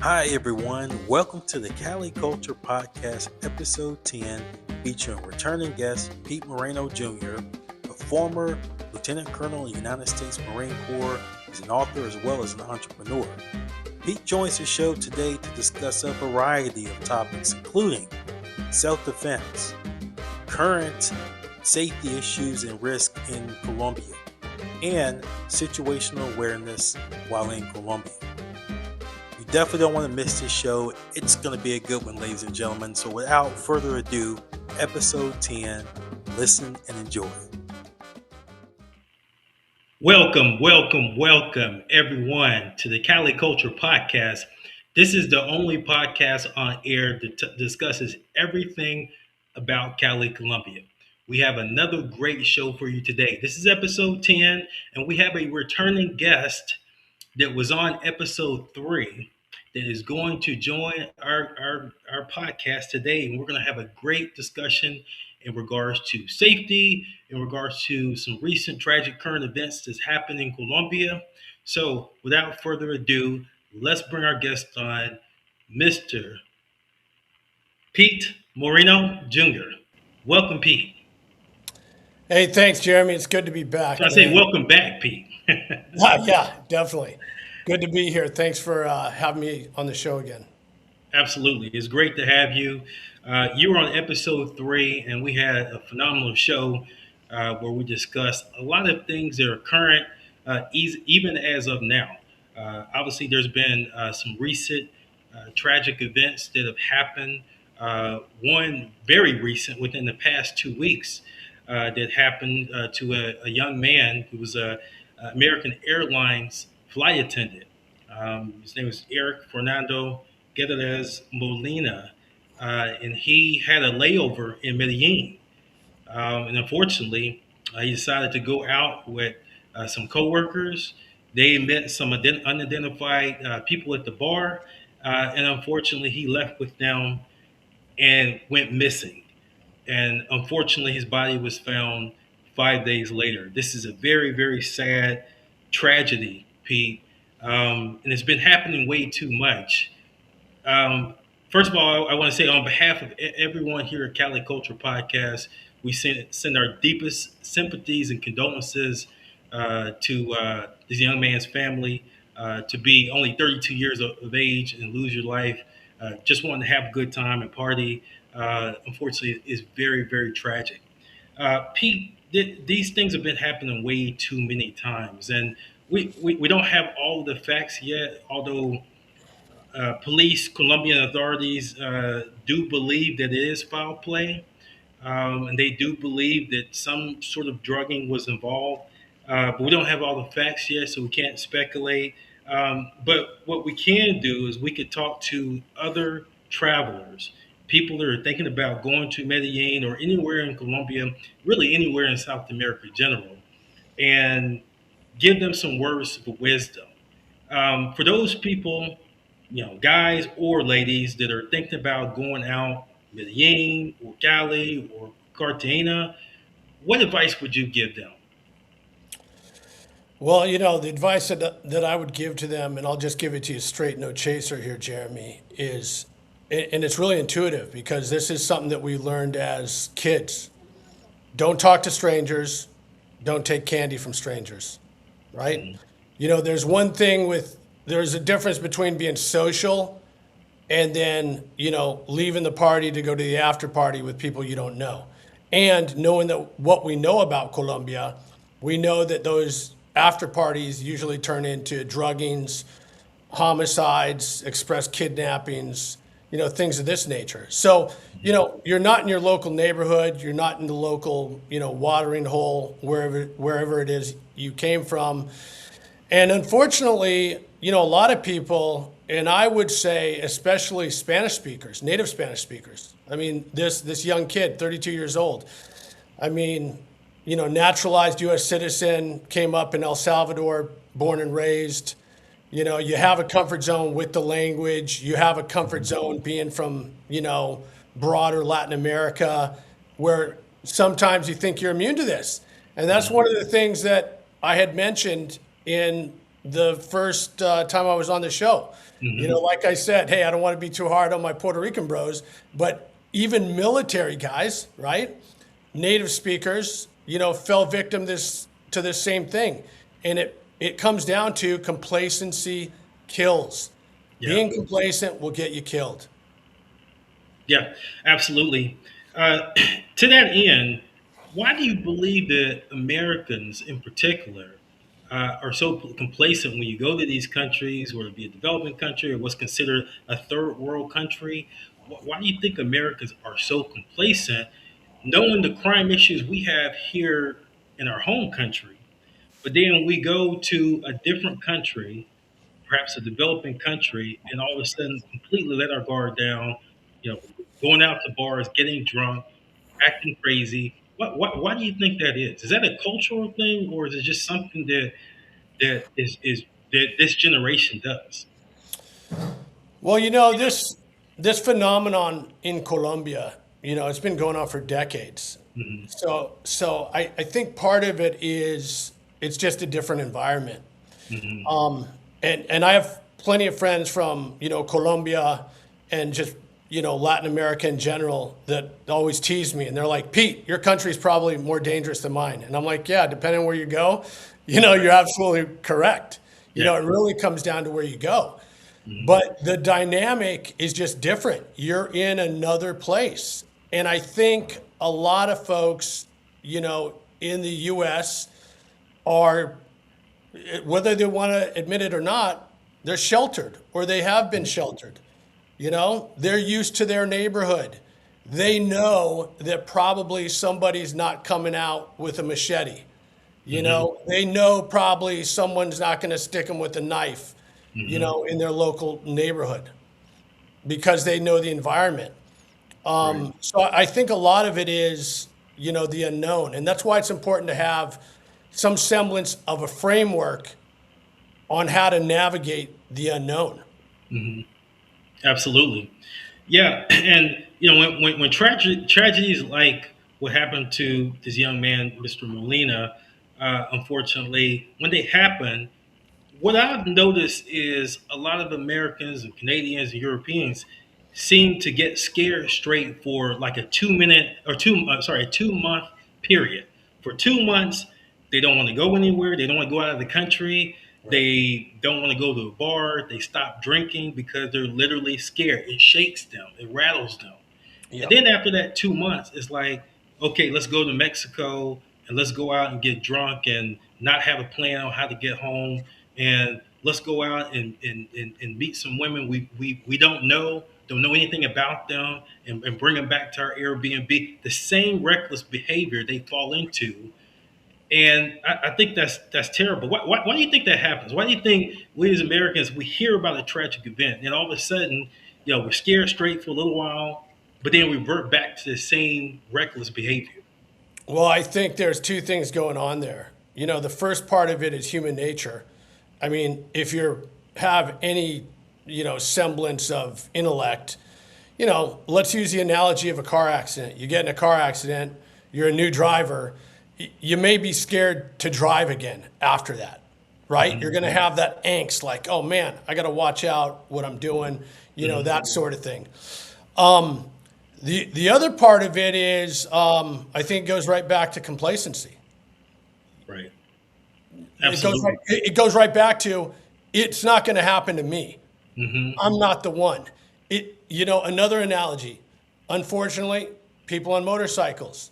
Hi, everyone. Welcome to the Cali Culture Podcast, episode 10, featuring returning guest Pete Moreno Jr., a former Lieutenant Colonel in the United States Marine Corps, is an author as well as an entrepreneur. Pete joins the show today to discuss a variety of topics, including self-defense, current safety issues and risk in Colombia, and situational awareness while in Colombia. You definitely don't want to miss this show. It's going to be a good one, ladies and gentlemen. So without further ado, episode 10, listen and enjoy. Welcome, everyone, to the Cali Culture Podcast. This is the only podcast on air that discusses everything about Cali, Colombia. We have another great show for you today. This is episode 10, and we have a returning guest that was on episode 3 that is going to join our podcast today. And we're going to have a great discussion in regards to safety, in regards to some recent tragic current events that's happened in Colombia. So without further ado, let's bring our guest on, Mr. Pete Moreno Jr. Welcome, Pete. Hey, thanks, Jeremy. It's good to be back. So I say welcome back, Pete. Yeah, definitely. Good to be here. Thanks for having me on the show again. Absolutely. It's great to have you. You were on episode 3, and we had a phenomenal show where we discussed a lot of things that are current, even as of now. Obviously, there's been some recent tragic events that have happened. One very recent, within the past 2 weeks, that happened to a young man who was a American Airlines flight attendant. His name was Eric Fernando Guterres Molina, and he had a layover in Medellin. And unfortunately, he decided to go out with some coworkers. They met some unidentified people at the bar, and unfortunately, he left with them and went missing. And unfortunately, his body was found 5 days later. This is a very, very sad tragedy, Pete, and it's been happening way too much. Um, First of all, I want to say on behalf of everyone here at Cali Culture Podcast, we send our deepest sympathies and condolences to this young man's family. To be only 32 years of age and lose your life, just wanting to have a good time and party, unfortunately, is very, very tragic. Pete, these things have been happening way too many times, and we don't have all of the facts yet, although police, Colombian authorities do believe that it is foul play, and they do believe that some sort of drugging was involved. But we don't have all the facts yet, so we can't speculate. But what we can do is we could talk to other travelers, people that are thinking about going to Medellin or anywhere in Colombia, really anywhere in South America in general, and give them some words of wisdom. For those people, guys or ladies that are thinking about going out, Medellin or Cali or Cartagena, what advice would you give them? Well, the advice that I would give to them, and I'll just give it to you straight, no chaser here, Jeremy, is, and it's really intuitive because this is something that we learned as kids. Don't talk to strangers. Don't take candy from strangers, right? Mm-hmm. There's a difference between being social and then, leaving the party to go to the after party with people you don't know. And knowing that what we know about Colombia, we know that those after parties usually turn into druggings, homicides, express kidnappings, things of this nature. So, you're not in your local neighborhood, you're not in the local, watering hole, wherever it is you came from. And unfortunately, a lot of people, and I would say especially Spanish speakers, native Spanish speakers. I mean, this young kid, 32 years old. I mean, naturalized U.S. citizen, came up in El Salvador, born and raised. You have a comfort zone with the language. You have a comfort zone being from, broader Latin America, where sometimes you think you're immune to this. And that's one of the things that I had mentioned in the first time I was on the show. Like I said, hey, I don't want to be too hard on my Puerto Rican bros, but even military guys, right? Native speakers, fell victim to this same thing. And it comes down to complacency kills. Yeah. Being complacent will get you killed. Yeah, absolutely. Uh, to that end, why do you believe that Americans in particular are so complacent when you go to these countries, whether it be a developing country or what's considered a third world country? Why do you think Americans are so complacent, knowing the crime issues we have here in our home country? But then we go to a different country, perhaps a developing country, and all of a sudden completely let our guard down, going out to bars, getting drunk, acting crazy. Why do you think that is? Is that a cultural thing, or is it just something that that this generation does? Well, this phenomenon in Colombia, it's been going on for decades. Hmm. So I think part of it is it's just a different environment. Hmm. And I have plenty of friends from, Colombia and just, Latin America in general that always tease me. And they're like, Pete, your country's probably more dangerous than mine. And I'm like, yeah, depending on where you go, you're absolutely correct. Yeah. It really comes down to where you go. Hmm. But the dynamic is just different. You're in another place. And I think a lot of folks, in the US are, whether they want to admit it or not, they're sheltered or they have been sheltered. They're used to their neighborhood. They know that probably somebody's not coming out with a machete. They know probably someone's not going to stick them with a knife, in their local neighborhood because they know the environment. Right. So I think a lot of it is, the unknown. And that's why it's important to have some semblance of a framework on how to navigate the unknown. Hmm. Absolutely. Yeah, and when tragedies like what happened to this young man, Mr. Molina, unfortunately, when they happen, what I've noticed is a lot of Americans and Canadians and Europeans seem to get scared straight for like a 2 minute or a 2 month period. For 2 months, they don't want to go anywhere. They don't want to go out of the country. Right. They don't want to go to a bar. They stop drinking because they're literally scared. It shakes them. It rattles them. And Yep. then after that 2 months, it's like, okay, let's go to Mexico and let's go out and get drunk and not have a plan on how to get home. And let's go out and meet some women we don't know anything about them, and bring them back to our Airbnb. The same reckless behavior they fall into. And I think that's terrible. Why do you think that happens? Why do you think we as Americans, we hear about a tragic event and all of a sudden, we're scared straight for a little while, but then we revert back to the same reckless behavior? Well, I think there's two things going on there. The first part of it is human nature. I mean, if you have any, semblance of intellect, let's use the analogy of a car accident. You get in a car accident, you're a new driver, you may be scared to drive again after that, right? You're going to have that angst like, oh man, I got to watch out what I'm doing, that sort of thing. The other part of it is, I think, goes right back to complacency. Right. It goes right, Absolutely. it goes right back to it's not going to happen to me. Hmm. I'm not the one. Another analogy. Unfortunately, people on motorcycles.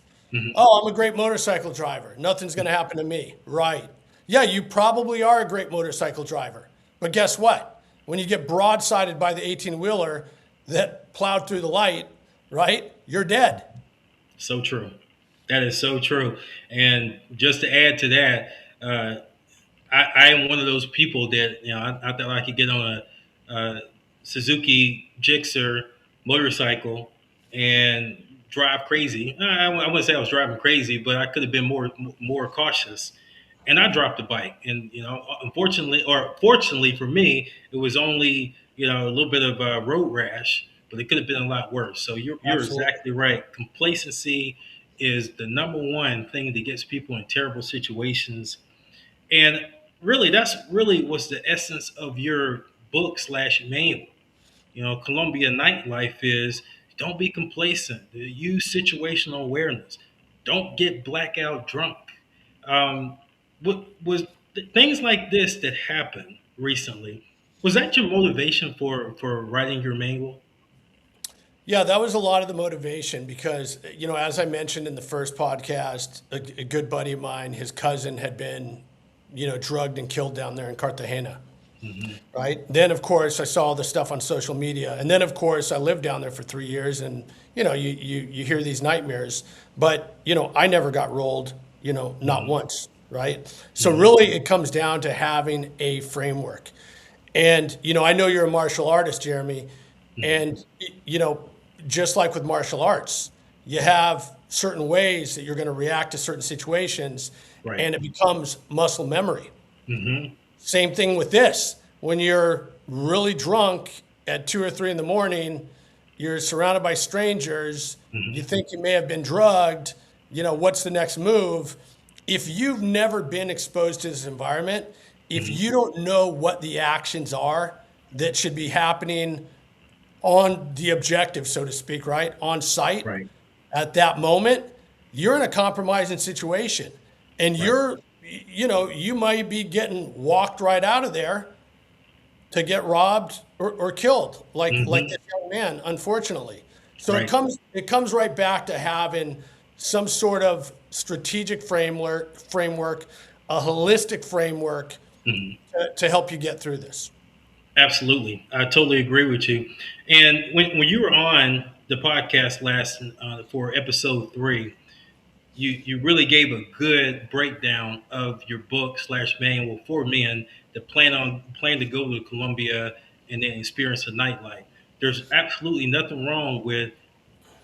Oh, I'm a great motorcycle driver. Nothing's going to happen to me. Right. Yeah, you probably are a great motorcycle driver. But guess what? When you get broadsided by the 18-wheeler that plowed through the light, right? You're dead. So true. That is so true. And just to add to that, I am one of those people that I thought I could get on a Suzuki Gixxer motorcycle and drive crazy. I wouldn't say I was driving crazy, but I could have been more cautious. And I dropped the bike, and unfortunately, or fortunately for me, it was only a little bit of a road rash, but it could have been a lot worse. So you're Absolutely. exactly right. Complacency is the number one thing that gets people in terrible situations. And really, that's really what's the essence of your book slash manual. Colombia nightlife is don't be complacent. Use situational awareness. Don't get blackout drunk. Um, what was things like this that happened recently? Was that your motivation for writing your manual? Yeah, that was a lot of the motivation because, as I mentioned in the first podcast, a good buddy of mine, his cousin had been, drugged and killed down there in Cartagena. Hmm. Right. Then, of course, I saw all the stuff on social media. And then, of course, I lived down there for 3 years and, you hear these nightmares. But, I never got rolled, not Hmm. once. Right. So, Hmm. really, it comes down to having a framework. And, I know you're a martial artist, Jeremy. Hmm. And, just like with martial arts, you have certain ways that you're going to react to certain situations Right. and it becomes muscle memory. Hmm. Same thing with this. When you're really drunk at 2 or 3 in the morning, you're surrounded by strangers, you Hmm. think you may have been drugged, what's the next move? If you've never been exposed to this environment, if Hmm. you don't know what the actions are that should be happening on the objective, so to speak, right? On site Right. at that moment, you're in a compromising situation. And Right. you might be getting walked right out of there to get robbed or killed, like Hmm. this young man, unfortunately. So it Right. comes right back to having some sort of strategic framework, a holistic framework Hmm. to help you get through this. Absolutely. I totally agree with you. And when you were on the podcast last for episode 3, you really gave a good breakdown of your book slash manual for men that plan to go to Colombia and then experience the nightlife. There's absolutely nothing wrong with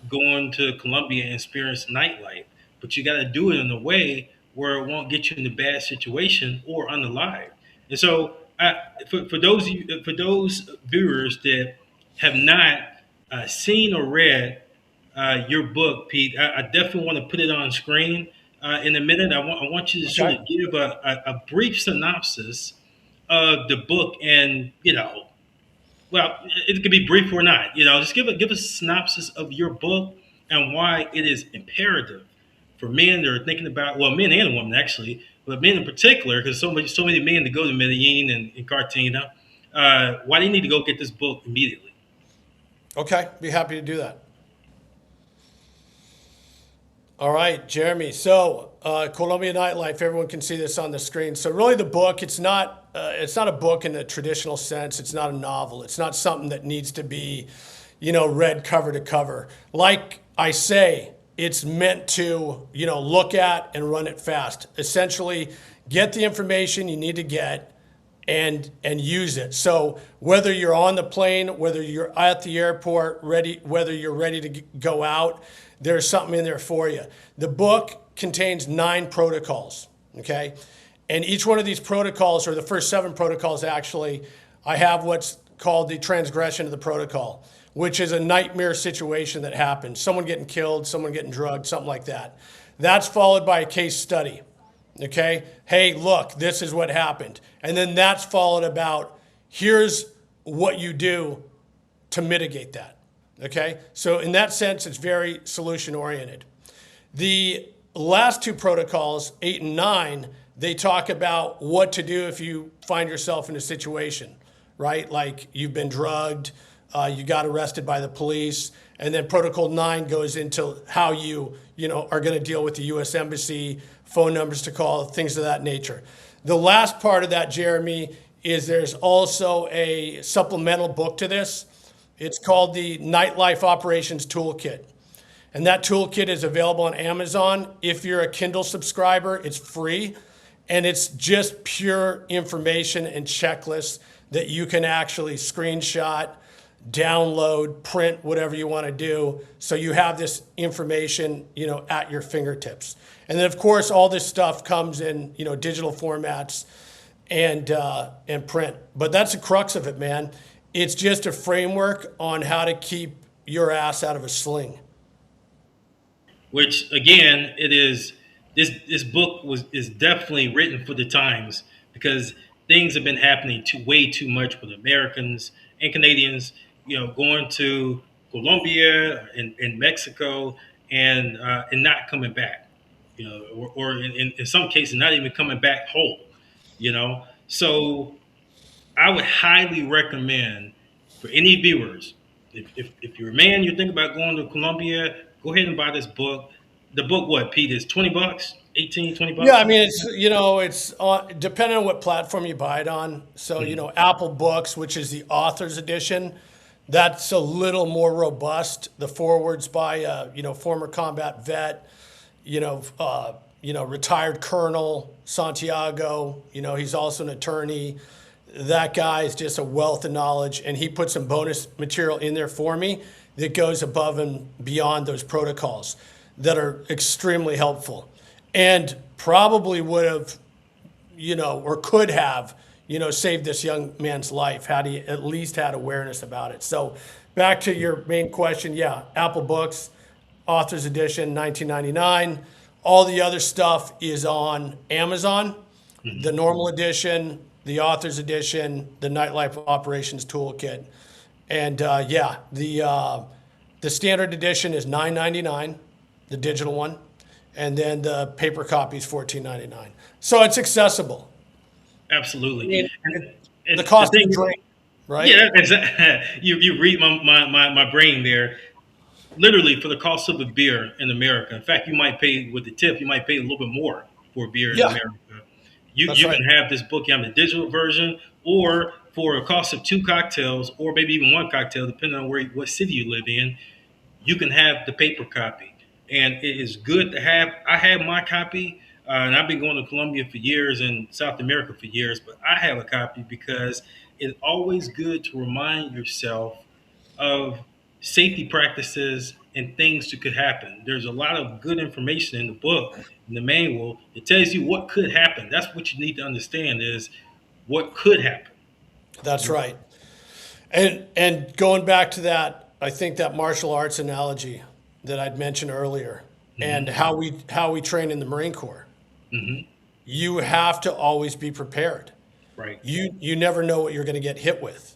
going to Colombia and experience nightlife, but you got to do it in a way where it won't get you in a bad situation or unalive. And so, for those viewers that have not seen or read your book, Pete, I definitely want to put it on screen in a minute. I want you to sort Okay. of give a brief synopsis of the book, and well, it could be brief or not. Just give a synopsis of your book and why it is imperative for men that are thinking about, well, men and women actually, but men in particular, because so many men to go to Medellin and Cartagena, why they need to go get this book immediately. Okay. Be happy to do that. All right, Jeremy. So, Colombian nightlife. Everyone can see this on the screen. So, really, the book. It's not a book in the traditional sense. It's not a novel. It's not something that needs to be, read cover to cover. Like I say, it's meant to, look at and run it fast. Essentially, get the information you need to get and use it. So whether you're on the plane, whether you're at the airport, whether you're ready to go out, there's something in there for you. The book contains 9 protocols, okay? And each one of these protocols, or the first 7 protocols actually, I have what's called the transgression of the protocol, which is a nightmare situation that happens. Someone getting killed, someone getting drugged, something like that. That's followed by a case study. Okay, hey, look, this is what happened. And then that's followed about, here's what you do to mitigate that. Okay, so in that sense, it's very solution oriented. The last 2 protocols, 8 and 9, they talk about what to do if you find yourself in a situation, right? Like you've been drugged, you got arrested by the police, and then Protocol 9 goes into how you are going to deal with the U.S. Embassy, phone numbers to call, things of that nature. The last part of that, Jeremy, is there's also a supplemental book to this. It's called the Nightlife Operations Toolkit. And that toolkit is available on Amazon. If you're a Kindle subscriber, it's free. And it's just pure information and checklists that you can actually screenshot, download, print, whatever you want to do. So you have this information, at your fingertips. And then of course, all this stuff comes in, digital formats and print. But that's the crux of it, man. It's just a framework on how to keep your ass out of a sling. Which again, it is this book is definitely written for the times because things have been happening way too much with Americans and Canadians, going to Colombia and Mexico and not coming back, or in some cases not even coming back whole, So I would highly recommend for any viewers, if you're a man, you're thinking about going to Colombia, go ahead and buy this book. The book, what, Pete, is $20, 18, $20? Yeah, I mean, it's depending on what platform you buy it on. So, Apple Books, which is the author's edition, that's a little more robust. The foreword's by former combat vet, retired Colonel Santiago. He's also an attorney. That guy is just a wealth of knowledge, and he put some bonus material in there for me that goes above and beyond those protocols that are extremely helpful. And probably would have, or could have, saved this young man's life had he at least had awareness about it. So back to your main question, yeah, Apple Books, Author's Edition, $19.99. All the other stuff is on Amazon, the normal edition, the Author's Edition, the Nightlife Operations Toolkit. And the standard edition is $9.99, the digital one. And then the paper copy is $14.99. So it's accessible. Absolutely. And the cost of drink, right? Yeah, exactly. You read my brain there. Literally, for the cost of a beer in America. In fact, you might pay with the tip. You might pay a little bit more for a beer in America. You can have this book. You have the digital version, or for a cost of 2 cocktails, or maybe even 1 cocktail, depending on what city you live in, you can have the paper copy. And it is good to have. I have my copy, and I've been going to Colombia for years and South America for years, but I have a copy because it's always good to remind yourself of safety practices and things that could happen. There's a lot of good information in the book, in the manual. It tells you what could happen. That's what you need to understand is what could happen. That's right. And going back to that, I think that martial arts analogy that I'd mentioned earlier, and how we train in the Marine Corps. You have to always be prepared. Right. You never know what you're going to get hit with.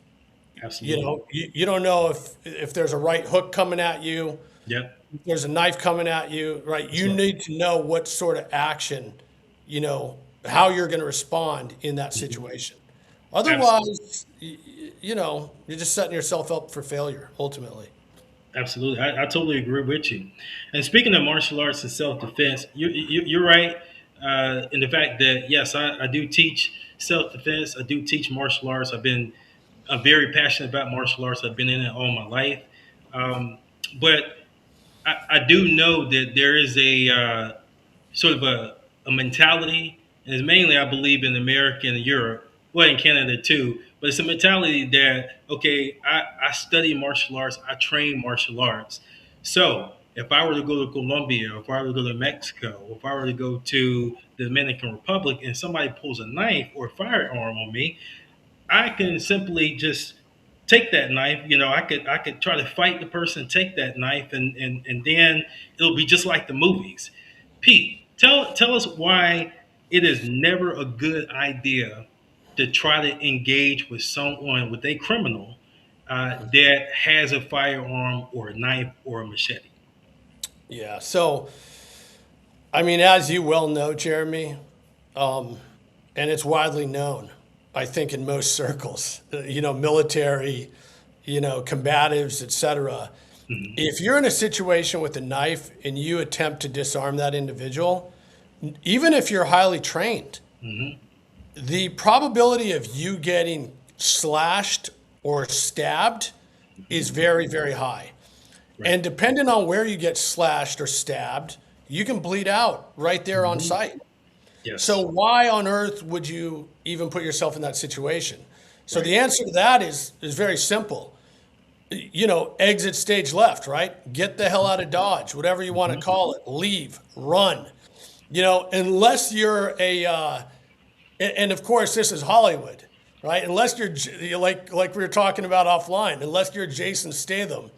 Absolutely. You don't know if there's a right hook coming at you. Yep. If there's a knife coming at you, right? You need to know what sort of action, how you're going to respond in that situation. Otherwise, you're just setting yourself up for failure ultimately. Absolutely. I totally agree with you. And speaking of martial arts and self-defense, you're right in the fact that, yes, I do teach self-defense. I do teach martial arts. I'm very passionate about martial arts. I've been in it all my life. But I do know that there is a sort of a mentality, and it's mainly, I believe, in America and Europe, well, in Canada too, but it's a mentality that, okay, I study martial arts, I train martial arts. So if I were to go to Colombia, or if I were to go to Mexico, or if I were to go to the Dominican Republic and somebody pulls a knife or a firearm on me, I can simply just take that knife. I could try to fight the person, take that knife, and then it'll be just like the movies. Pete, tell us why it is never a good idea to try to engage with someone, with a criminal that has a firearm or a knife or a machete. Yeah. So, I mean, as you well know, Jeremy, and it's widely known, I think, in most circles, military, combatives, etc. If you're in a situation with a knife and you attempt to disarm that individual, even if you're highly trained, the probability of you getting slashed or stabbed is very, very high. Right. And depending on where you get slashed or stabbed, you can bleed out right there on site. Yes. So why on earth would you even put yourself in that situation? So the answer to that is very simple. Exit stage left, right? Get the hell out of Dodge, whatever you want to call it. Leave, run. Unless you're and of course this is Hollywood, right? Unless you're like we were talking about offline, unless you're Jason Statham,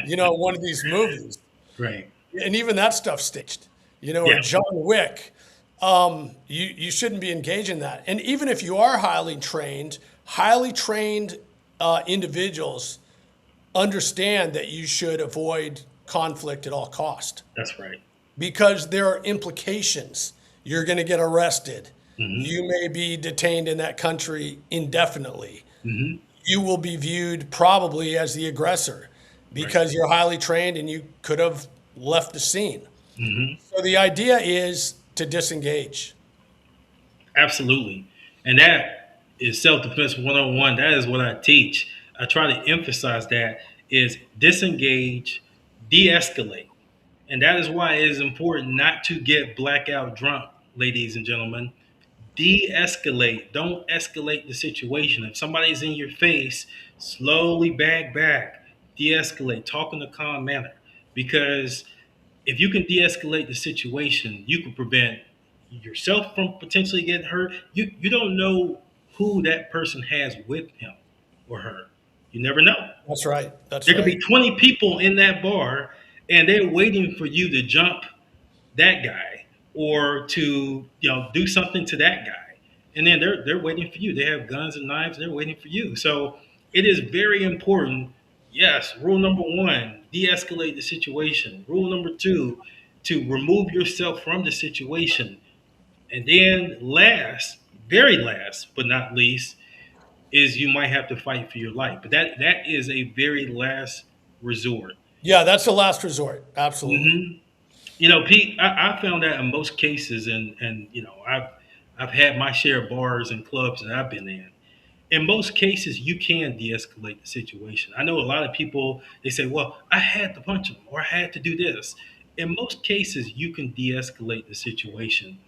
one of these movies. Right. And even that stuff's staged, or John Wick. you shouldn't be engaged in that. And even if you are highly trained individuals understand that you should avoid conflict at all cost That's right. because there are implications. You're going to get arrested. Mm-hmm. You may be detained in that country indefinitely. Mm-hmm. You will be viewed probably as the aggressor because you're highly trained and you could have left the scene. Mm-hmm. So the idea is to disengage. Absolutely. And that is self-defense 101. That is what I teach. I try to emphasize that is disengage, de-escalate. And that is why it is important not to get blackout drunk, ladies and gentlemen. De-escalate. Don't escalate the situation. If somebody's in your face, slowly back, de-escalate, talk in a calm manner. Because if you can de-escalate the situation, you can prevent yourself from potentially getting hurt. You don't know who that person has with him or her. You never know. That's right. That's There could right. be 20 people in that bar and they're waiting for you to jump that guy or to do something to that guy. And then they're waiting for you. They have guns and knives, they're waiting for you. So it is very important. Yes, rule number one, de-escalate the situation. Rule number two, to remove yourself from the situation. And then last, very last but not least, is you might have to fight for your life. But that is a very last resort. Yeah, that's the last resort. Absolutely. Mm-hmm. Pete, I found that in most cases, and I've had my share of bars and clubs that I've been in. In most cases, you can de-escalate the situation. I know a lot of people, they say, well, I had to punch them or I had to do this. In most cases, you can de-escalate the situation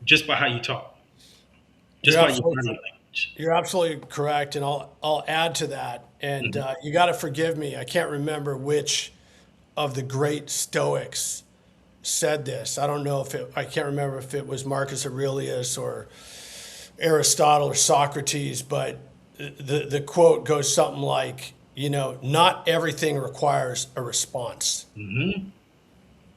just by how you talk, just by your body language. You're absolutely correct, and I'll add to that. And you got to forgive me. I can't remember which of the great Stoics said this. I don't know I can't remember if it was Marcus Aurelius or Aristotle or Socrates, but the quote goes something like, not everything requires a response. Mm-hmm.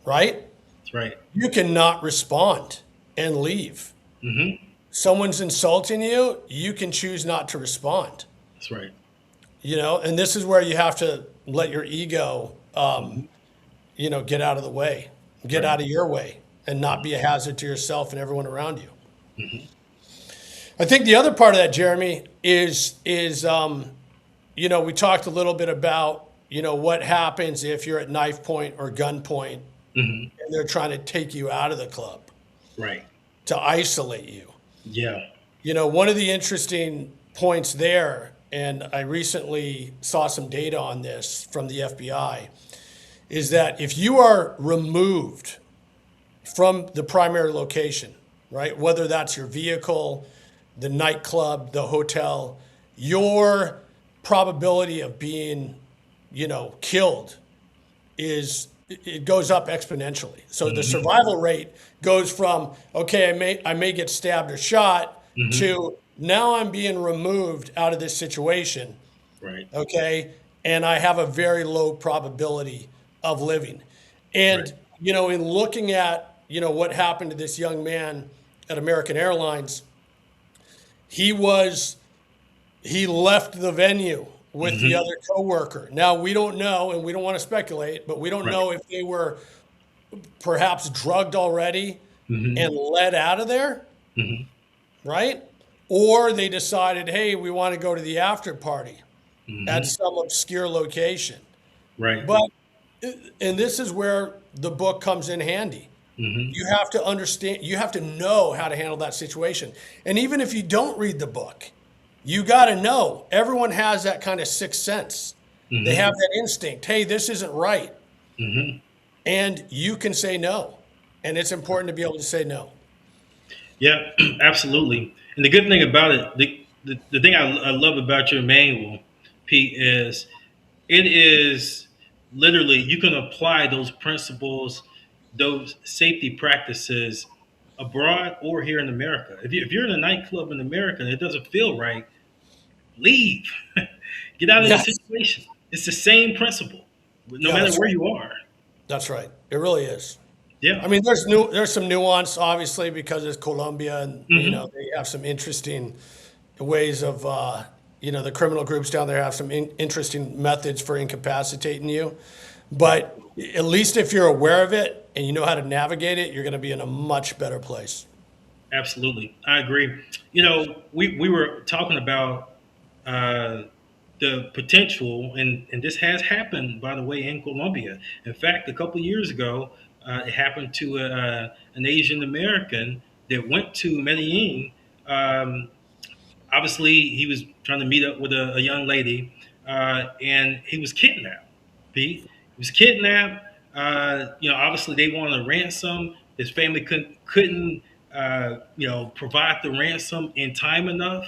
Right? That's right. You cannot respond and leave. Mm-hmm. Someone's insulting you, you can choose not to respond. That's right. And this is where you have to let your ego, get out of the way, get out of your way, and not be a hazard to yourself and everyone around you. Mm-hmm. I think the other part of that, Jeremy, is we talked a little bit about, what happens if you're at knife point or gun point and they're trying to take you out of the club. Right. To isolate you. Yeah. One of the interesting points there, and I recently saw some data on this from the FBI, is that if you are removed from the primary location, right, whether that's your vehicle, the nightclub, the hotel, your probability of being, killed it goes up exponentially. So the survival rate goes from, okay, I may get stabbed or shot to now I'm being removed out of this situation. Right. Okay. And I have a very low probability of living. And, in looking at, what happened to this young man at American Airlines, he left the venue with the other coworker. Now, we don't know, and we don't want to speculate, but we don't know if they were perhaps drugged already and led out of there, right? Or they decided, hey, we want to go to the after party at some obscure location. Right. And this is where the book comes in handy. You have to understand, you have to know how to handle that situation. And even if you don't read the book, you got to know. Everyone has that kind of sixth sense. They have that instinct. Hey, this isn't right. And you can say no. And it's important to be able to say no. Yeah, absolutely. And the good thing about it, the thing I love about your manual, Pete, is it is literally, you can apply those principles, those safety practices abroad or here in America. If you're in a nightclub in America and it doesn't feel right, leave. Get out of the situation. It's the same principle, no matter where you are. That's right. It really is. Yeah. I mean, there's some nuance, obviously, because it's Colombia, and they have some interesting ways of the criminal groups down there have some interesting methods for incapacitating you. But at least if you're aware of it and you know how to navigate it, you're going to be in a much better place. Absolutely. I agree. We were talking about the potential, and this has happened, by the way, in Colombia. In fact, a couple of years ago, it happened to an Asian American that went to Medellin. Obviously, he was trying to meet up with a young lady, and he was kidnapped. Pete, he was kidnapped. Obviously, they wanted a ransom. His family couldn't provide the ransom in time enough,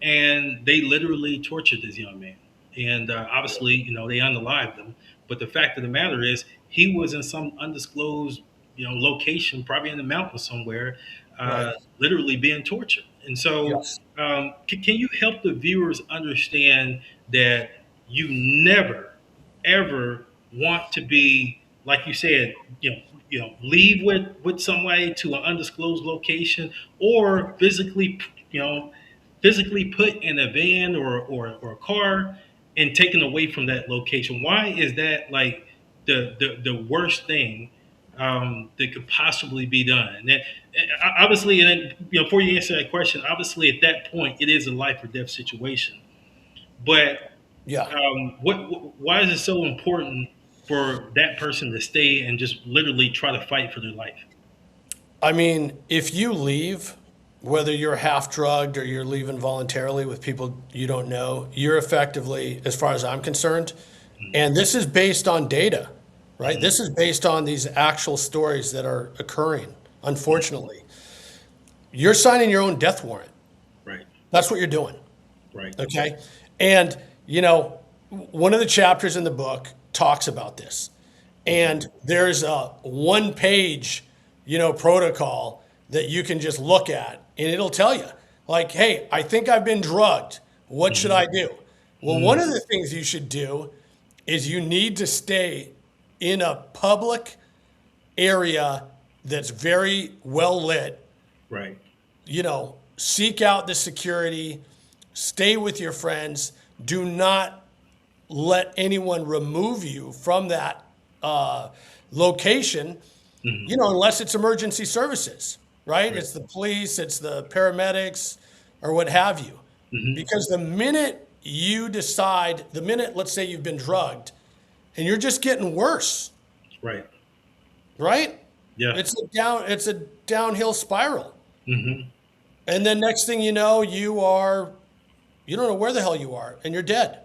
and they literally tortured this young man. And obviously, they unalived him. But the fact of the matter is, he was in some undisclosed, location, probably in the mountains somewhere, Right. literally being tortured. And so, Yes. can you help the viewers understand that you never, ever want to be, like you said, leave with somebody to an undisclosed location, or physically put in a van or a car and taken away from that location? Why is that like the worst thing that could possibly be done? And then, obviously, and then, before you answer that question, obviously at that point it is a life or death situation. But Yeah. why is it so important for that person to stay and just literally try to fight for their life? I mean, if you leave, whether you're half drugged or you're leaving voluntarily with people you don't know, you're effectively, as far as I'm concerned, and this is based on data, right? This is based on these actual stories that are occurring, unfortunately. You're signing your own death warrant. Right. That's what you're doing. Right. Okay. And, one of the chapters in the book talks about this. And there's a 1-page, protocol that you can just look at, and it'll tell you, like, hey, I think I've been drugged. What should I do? Well, one of the things you should do is you need to stay in a public area that's very well lit. Right. Seek out the security, stay with your friends. Do not let anyone remove you from that location, unless it's emergency services, right? It's the police, it's the paramedics, or what have you. Because the minute let's say you've been drugged, and you're just getting worse, Right. right? Yeah. It's a downhill spiral. And then next thing you know, you don't know where the hell you are, and you're dead.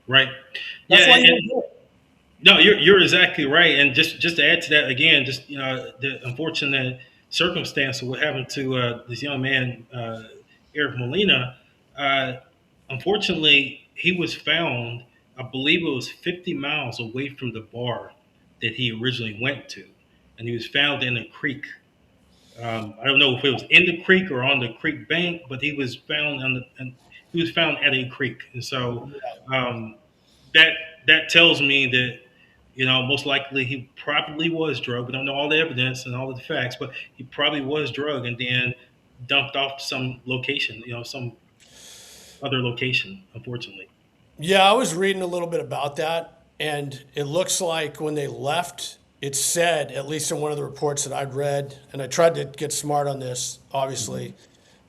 Right. That's why you And, don't do it. no, you're exactly right. And just to add to that again, just the unfortunate circumstance of what happened to this young man, Eric Molina. Unfortunately, he was found, I believe it was 50 miles away from the bar that he originally went to, and he was found in a creek. I don't know if it was in the creek or on the creek bank, but he was found he was found at a creek. And so that tells me that most likely he probably was drugged. We don't know all the evidence and all of the facts, but he probably was drugged and then dumped off to some location, some other location, unfortunately. Yeah, I was reading a little bit about that, and it looks like when they left, it said, at least in one of the reports that I'd read, and I tried to get smart on this, obviously,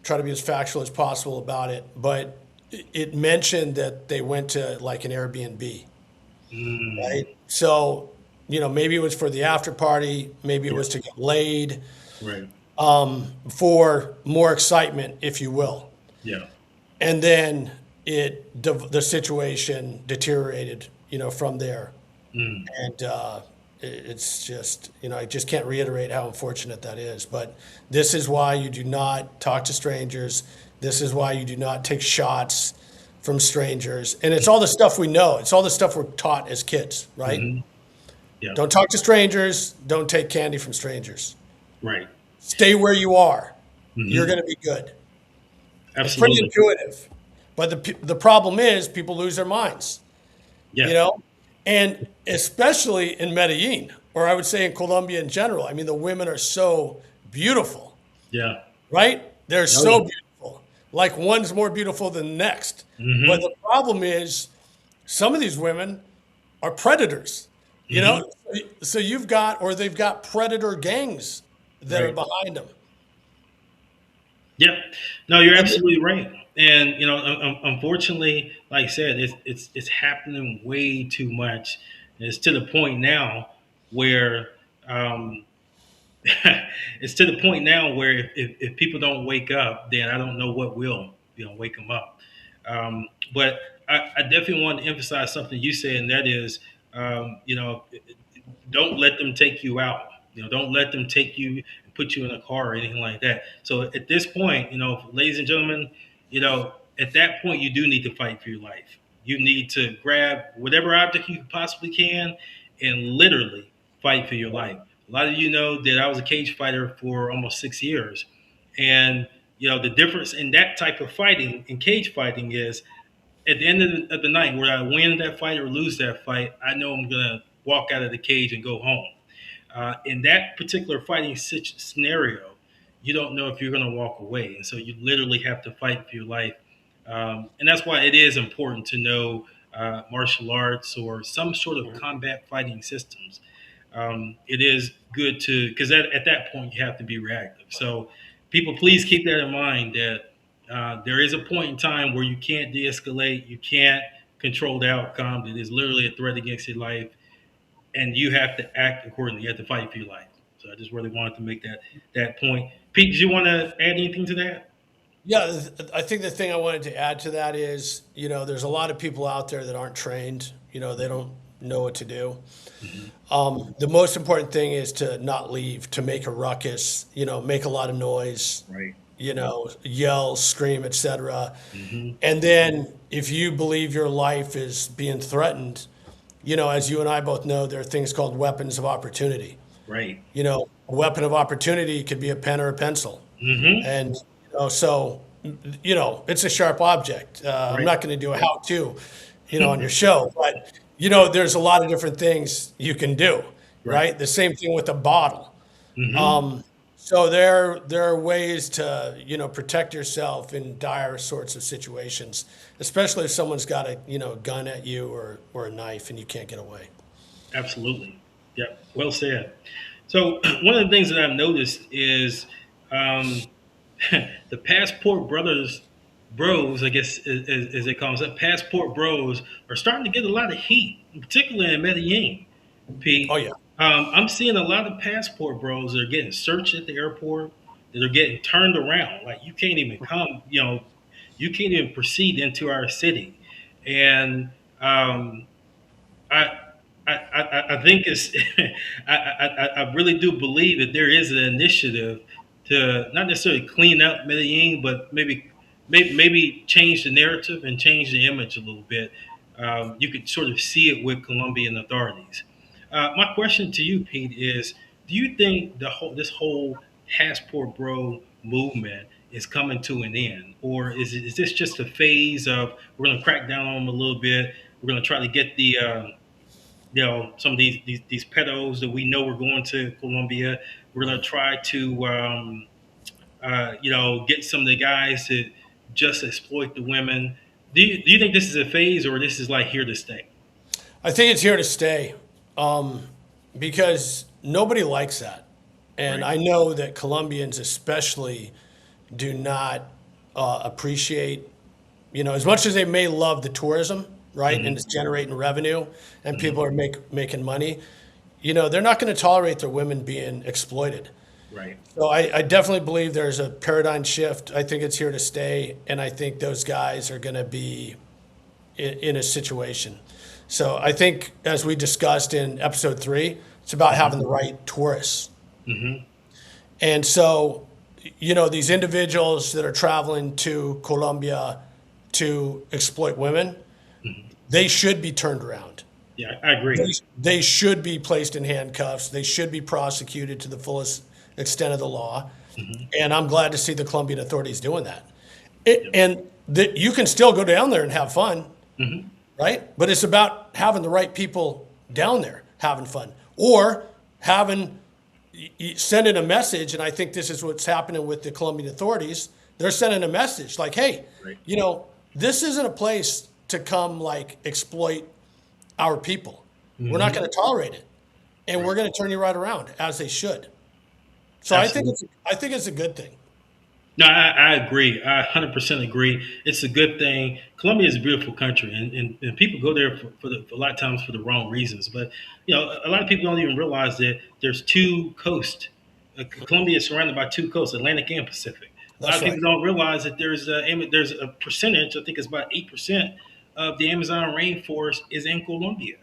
try to be as factual as possible about it, but it mentioned that they went to like an Airbnb, right? So, maybe it was for the after party, maybe it was to get laid, Right. for more excitement, if you will. Yeah. And then the situation deteriorated, from there. And it's just, I just can't reiterate how unfortunate that is. But this is why you do not talk to strangers. This is why you do not take shots from strangers. And it's all the stuff we know. It's all the stuff we're taught as kids, right? Yeah. Don't talk to strangers. Don't take candy from strangers. Right. Stay where you are. You're going to be good. Absolutely. It's pretty intuitive. But the problem is people lose their minds, Yeah. and especially in Medellin, or I would say in Colombia in general. I mean, the women are so beautiful, Yeah. right? They're Oh, so yeah. beautiful. Like one's more beautiful than the next. But Mm-hmm. the problem is some of these women are predators, you Mm-hmm. know? So you've got, or they've got predator gangs that are Right. behind them. Yeah, no, you're And absolutely right. And unfortunately, like I said, it's happening way too much. It's to the point now where um, it's to the point now where if people don't wake up, then I don't know what will wake them up. But I definitely want to emphasize something you said, and that is, don't let them take you out. Don't let them take you and put you in a car or anything like that. So at this point, ladies and gentlemen, at that point, you do need to fight for your life. You need to grab whatever object you possibly can and literally fight for your life. A lot of you know that I was a cage fighter for almost 6 years. And, the difference in that type of fighting, in cage fighting, is at the end of the night, whether I win that fight or lose that fight, I know I'm going to walk out of the cage and go home. In that particular fighting scenario, you don't know if you're going to walk away. And so you literally have to fight for your life. And that's why it is important to know martial arts or some sort of combat fighting systems. It is good to, because at that point you have to be reactive. So people, please keep that in mind that there is a point in time where you can't de-escalate, you can't control the outcome. It is literally a threat against your life, and you have to act accordingly. You have to fight for your life. So I just really wanted to make that point. Pete, did you want to add anything to that? yeah, I think the thing I wanted to add to that is, there's a lot of people out there that aren't trained. They don't know what to do. The most important thing is to not leave, to make a ruckus, make a lot of noise, Right. yell, scream, etc. Mm-hmm. And then if you believe your life is being threatened, as you and I both know, there are things called weapons of opportunity. Right. A weapon of opportunity could be a pen or a pencil. Mm-hmm. And so, it's a sharp object. I'm Right. not going to do a how-to, on your show, but there's a lot of different things you can do, Right. right? The same thing with a bottle. Mm-hmm. So there are ways to protect yourself in dire sorts of situations, especially if someone's got a gun at you or a knife and you can't get away. Absolutely. Yep. Well said. So one of the things that I've noticed is um, the passport bros, I guess, as they call them, passport bros are starting to get a lot of heat, particularly in Medellin, Oh Pete. yeah. I'm seeing a lot of passport bros that are getting searched at the airport, that are getting turned around. Like you can't even come, you can't even proceed into our city. And I, I think it's, I really do believe that there is an initiative to not necessarily clean up Medellin, but maybe change the narrative and change the image a little bit. You could sort of see it with Colombian authorities. My question to you, Pete, is: do you think this whole passport bro movement is coming to an end, or is this just a phase of we're going to crack down on them a little bit? We're going to try to get the some of these pedos that we know are going to Colombia. We're going to try to get some of the guys to just exploit the women. Do you think this is a phase, or this is like here to stay? I think it's here to stay, because nobody likes that, and Right. I know that Colombians especially do not appreciate, as much as they may love the tourism, right, and Mm-hmm. it's generating revenue, and Mm-hmm. people are making money. They're not going to tolerate their women being exploited. Right. So I definitely believe there's a paradigm shift. I think it's here to stay, and I think those guys are going to be in a situation. So I think, as we discussed in episode 3, it's about having the right tourists. Mm-hmm. And so, these individuals that are traveling to Colombia to exploit women, they should be turned around. Yeah, I agree. They should be placed in handcuffs. They should be prosecuted to the fullest extent of the law. Mm-hmm. And I'm glad to see the Colombian authorities doing that. And that you can still go down there and have fun, Mm-hmm. right? But it's about having the right people down there having fun. Or having sending a message, and I think this is what's happening with the Colombian authorities. They're sending a message like, hey, Right. this isn't a place to come like exploit our people. We're not Mm-hmm. going to tolerate it, and Right. we're going to turn you right around as they should. So Absolutely. I think it's a good thing. No, I agree. I 100% agree. It's a good thing. Colombia is a beautiful country, and people go there for a lot of times for the wrong reasons. But a lot of people don't even realize that there's two coasts. Colombia is surrounded by two coasts, Atlantic and Pacific. A lot That's of right. people don't realize that there's a percentage. I think it's about 8% of the Amazon rainforest is in Colombia.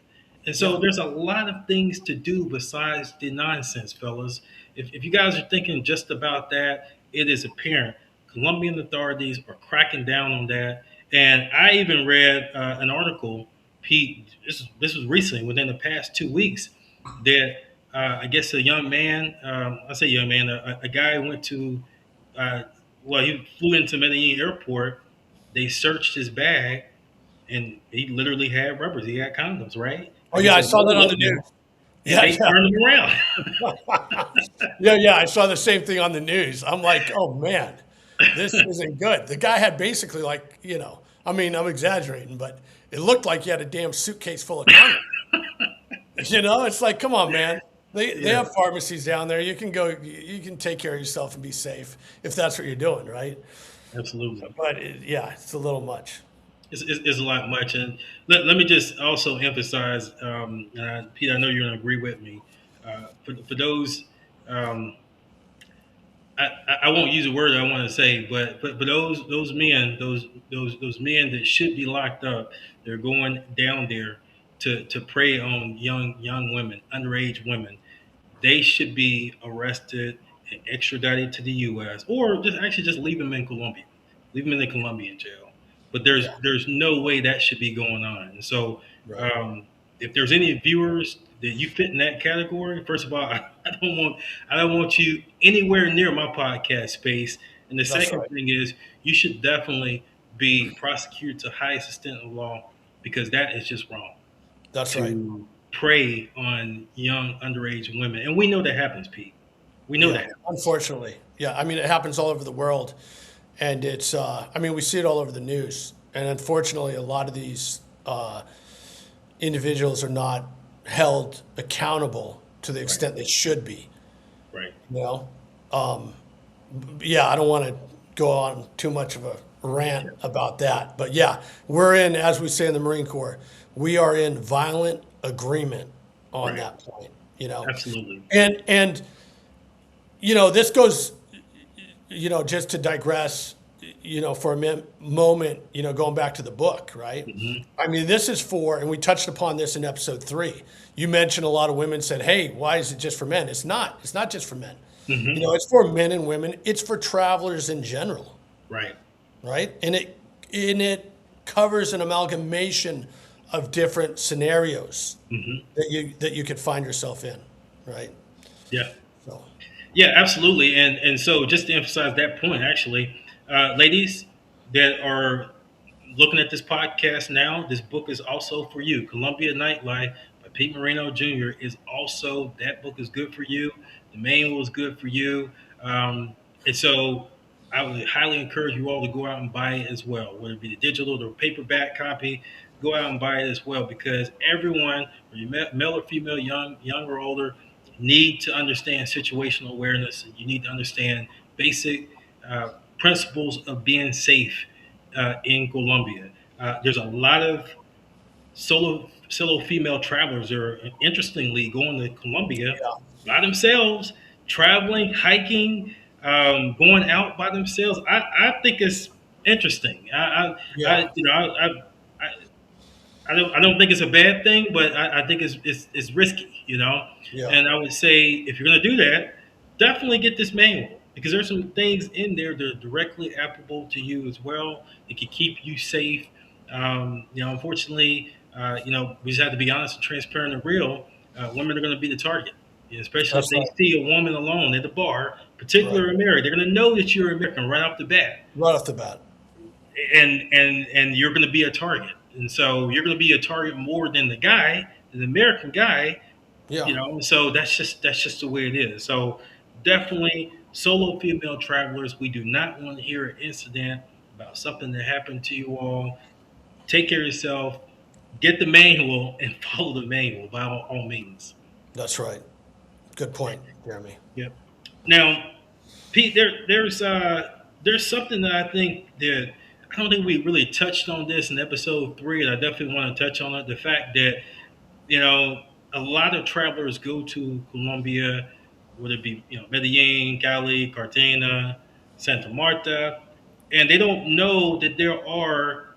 And so Yeah. there's a lot of things to do besides the nonsense, fellas. If you guys are thinking just about that, it is apparent Colombian authorities are cracking down on that. And I even read an article, Pete. This was recently, within the past 2 weeks, that I guess a young man, I say young man, a guy went to, uh, he flew into Medellin airport. They searched his bag, and he literally had rubbers. He had condoms, right? Oh I yeah, guess I a saw that load on of the them, news. and Yeah, they turned him around. yeah. I saw the same thing on the news. I'm like, oh man, this isn't good. The guy had basically like, I mean, I'm exaggerating, but it looked like he had a damn suitcase full of condoms. It's like, come on, man. They Yeah, have pharmacies down there. You can go, you can take care of yourself and be safe if that's what you're doing, right? absolutely. But yeah, it's a little much. It's a lot much. And let me just also emphasize, Pete, I know you're going to agree with me. For those, um, I won't use a word I want to say, but for those men, those men that should be locked up, they're going down there to prey on young women, underage women. They should be arrested and extradited to the U.S. or just leave them in Colombia, leave them in the Colombian jail. But Yeah, there's no way that should be going on. And so, right. um, if there's any viewers that you fit in that category, first of all, I don't want you anywhere near my podcast space. And the That's second right. thing is you should definitely be prosecuted to highest extent of law because that is just wrong That's right. to prey on young underage women. And we know that happens, Pete. We know that Yeah, happens. unfortunately. Yeah, I mean, it happens all over the world. And it's, I mean, we see it all over the news. And unfortunately, a lot of these individuals are not held accountable to the Right, extent they should be. right. You know, yeah, I don't want to go on too much of a rant about that, but yeah, we're in, as we say in the Marine Corps, we are in violent agreement on Right. that point. You know, Absolutely. and this goes, just to digress, for a moment, going back to the book, right? Hmm. I mean, this is for, and we touched upon this in episode 3. You mentioned a lot of women said, "Hey, why is it just for men?" It's not. It's not just for men. Hmm. It's for men and women. It's for travelers in general, Right. right? And it covers an amalgamation of different scenarios Hmm. that you could find yourself in, right? Yeah. So, Yeah, absolutely. And so just to emphasize that point, actually, ladies that are looking at this podcast now, this book is also for you. Columbia Nightlife by Pete Moreno Jr. is also, that book is good for you. The manual is good for you. And so I would highly encourage you all to go out and buy it as well, whether it be the digital or paperback copy. Go out and buy it as well because everyone, whether you're male or female, young or older, need to understand situational awareness. You need to understand basic principles of being safe in Colombia. There's a lot of solo female travelers that are interestingly going to Colombia yeah, by themselves, traveling, hiking, going out by themselves. I think it's interesting. yeah, I I don't think it's a bad thing, but I think it's risky, yeah. And I would say if you're going to do that, definitely get this manual because there's some things in there that are directly applicable to you as well. It can keep you safe. Unfortunately, we just have to be honest and transparent and real. Women are going to be the target, especially if That's they right. see a woman alone at the bar, Right. particularly married. They're going to know that you're American right off the bat Right off the bat. and you're going to be a target. And so you're going to be a target more than the American guy, Yeah, So that's just the way it is. So definitely solo female travelers, we do not want to hear an incident about something that happened to you all. Take care of yourself, get the manual, and follow the manual by all means. that's right. Good point, Jeremy. Yep. Now, Pete, there's something that I think that I don't think we really touched on this in episode 3, and I definitely want to touch on it. The fact that you know a lot of travelers go to Colombia, whether it be Medellin, Cali, Cartagena, Santa Marta, and they don't know that there are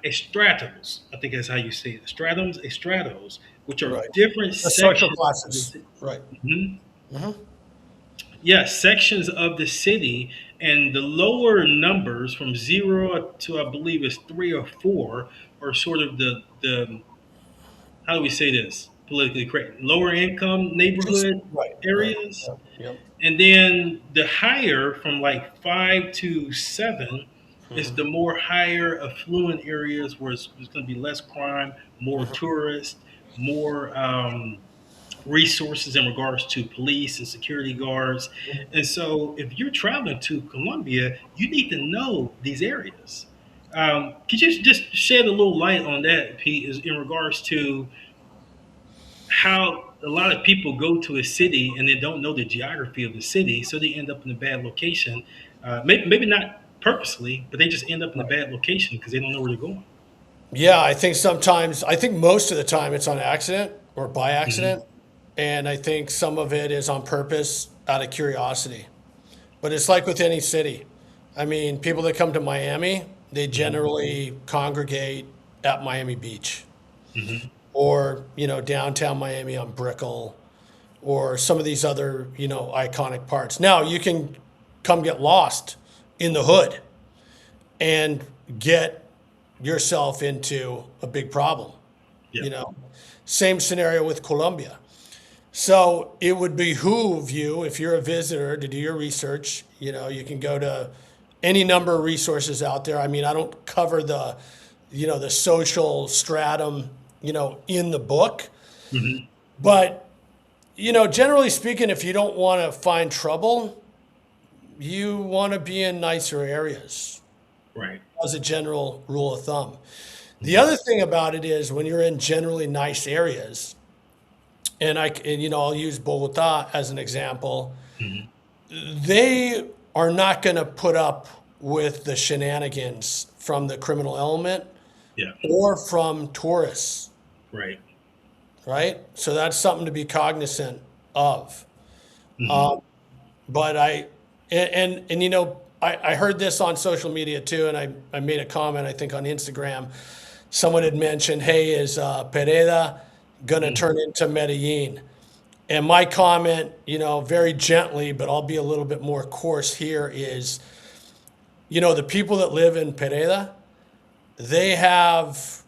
estratos. I think that's how you say it. Estratos, which are Right. different The social sections of the classes. city. Right. Mhm. Hmm. Yes, sections of the city, and the lower numbers from 0 to I believe is 3 or 4 are sort of the how do we say this politically correct, lower income Just neighborhood right. Right. areas, Yep. Yep. and then the higher from like 5 to 7 is the Hmm. more higher affluent areas where it's going to be less crime, more Hmm. tourists, more resources in regards to police and security guards. And so, if you're traveling to Colombia, you need to know these areas. Could you just shed a little light on that, Pete, is in regards to how a lot of people go to a city and they don't know the geography of the city, so they end up in a bad location. Maybe not purposely, but they just end up in a Right. bad location because they don't know where they're going. Yeah, I think most of the time it's on accident or by Hmm. accident. And I think some of it is on purpose out of curiosity. But it's like with any city. I mean, people that come to Miami, they Hmm. generally congregate at Miami Beach Hmm. or, downtown Miami on Brickell or some of these other, iconic parts. Now, you can come get lost in the hood and get yourself into a big problem, Yeah. you know. Same scenario with Colombia. So it would behoove you, if you're a visitor, to do your research. You can go to any number of resources out there. I mean, I don't cover the social stratum, in the book, Hmm. but generally speaking, if you don't want to find trouble, you want to be in nicer areas Right. as a general rule of thumb. The Hmm. other thing about it is when you're in generally nice areas, I'll use Bogota as an example. Hmm. They are not going to put up with the shenanigans from the criminal element Yeah. or from tourists, Right. right? So that's something to be cognizant of. Hmm. But I heard this on social media too, and I made a comment, I think, on Instagram. Someone had mentioned, hey, is Pereda going to Hmm. turn into Medellin? And my comment, very gently, but I'll be a little bit more coarse here, is, the people that live in Pereda, they have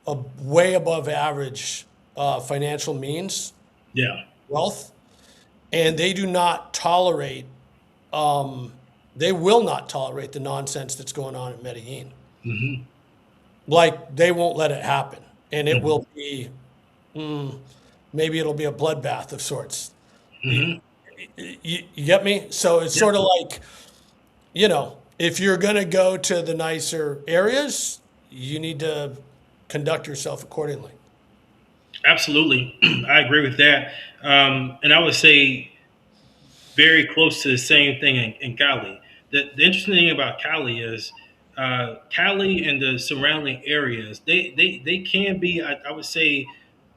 a way above average financial means, Yeah. wealth, and they do not tolerate, they will not tolerate the nonsense that's going on in Medellin. Hmm. Like, they won't let it happen. And it Hmm. will be, maybe it'll be a bloodbath of sorts. You, Hmm. you get me? So it's Yeah. sort of like, if you're going to go to the nicer areas, you need to conduct yourself accordingly. Absolutely. I agree with that. And I would say very close to the same thing in Cali. The interesting thing about Cali is Cali and the surrounding areas, they can be, I would say,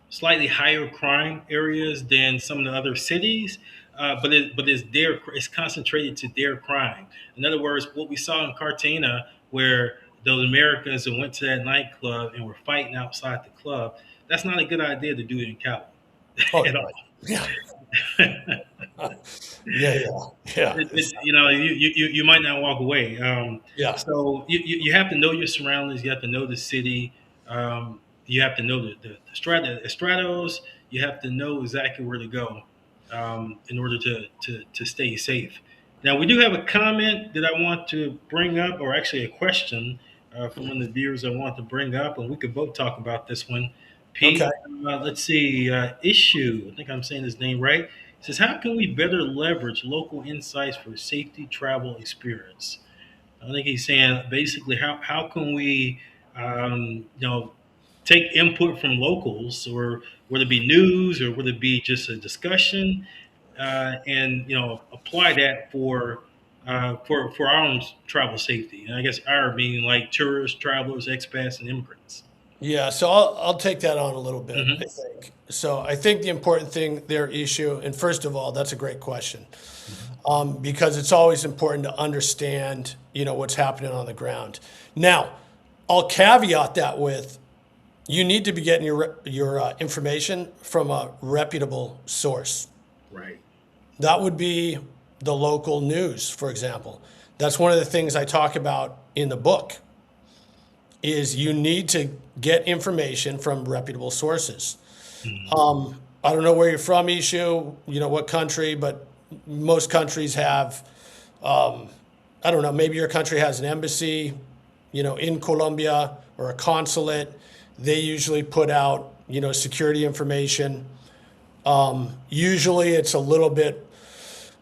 slightly higher crime areas than some of the other cities, but it's concentrated to their crime. In other words, what we saw in Cartagena, where those Americans that went to that nightclub and were fighting outside the club, that's not a good idea to do it in Cali Oh, at right. Yeah. all. Yeah. Yeah. Yeah. You might not walk away. Yeah. So you have to know your surroundings. You have to know the city. You have to know the stratos. You have to know exactly where to go in order to stay safe. Now we do have a comment that I want to bring up, or actually a question from one of the viewers I want to bring up, and we could both talk about this one. Pete. Okay. Let's see. Issue. I think I'm saying his name right. It says, how can we better leverage local insights for safety travel experience? I think he's saying basically how can we take input from locals, or whether it be news or whether it be just a discussion, and apply that for our own travel safety. And I guess our meaning like tourists, travelers, expats, and immigrants. Yeah, so I'll take that on a little bit, I Hmm. think. So I think the important thing there, issue, and first of all, that's a great question, because it's always important to understand, what's happening on the ground. Now, I'll caveat that with you need to be getting your information from a reputable source. Right. That would be the local news, for example. That's one of the things I talk about in the book. Is you need to get information from reputable sources. I don't know where you're from, Ishu, what country, but most countries have, I don't know, maybe your country has an embassy, in Colombia, or a consulate. They usually put out, security information. Usually it's a little bit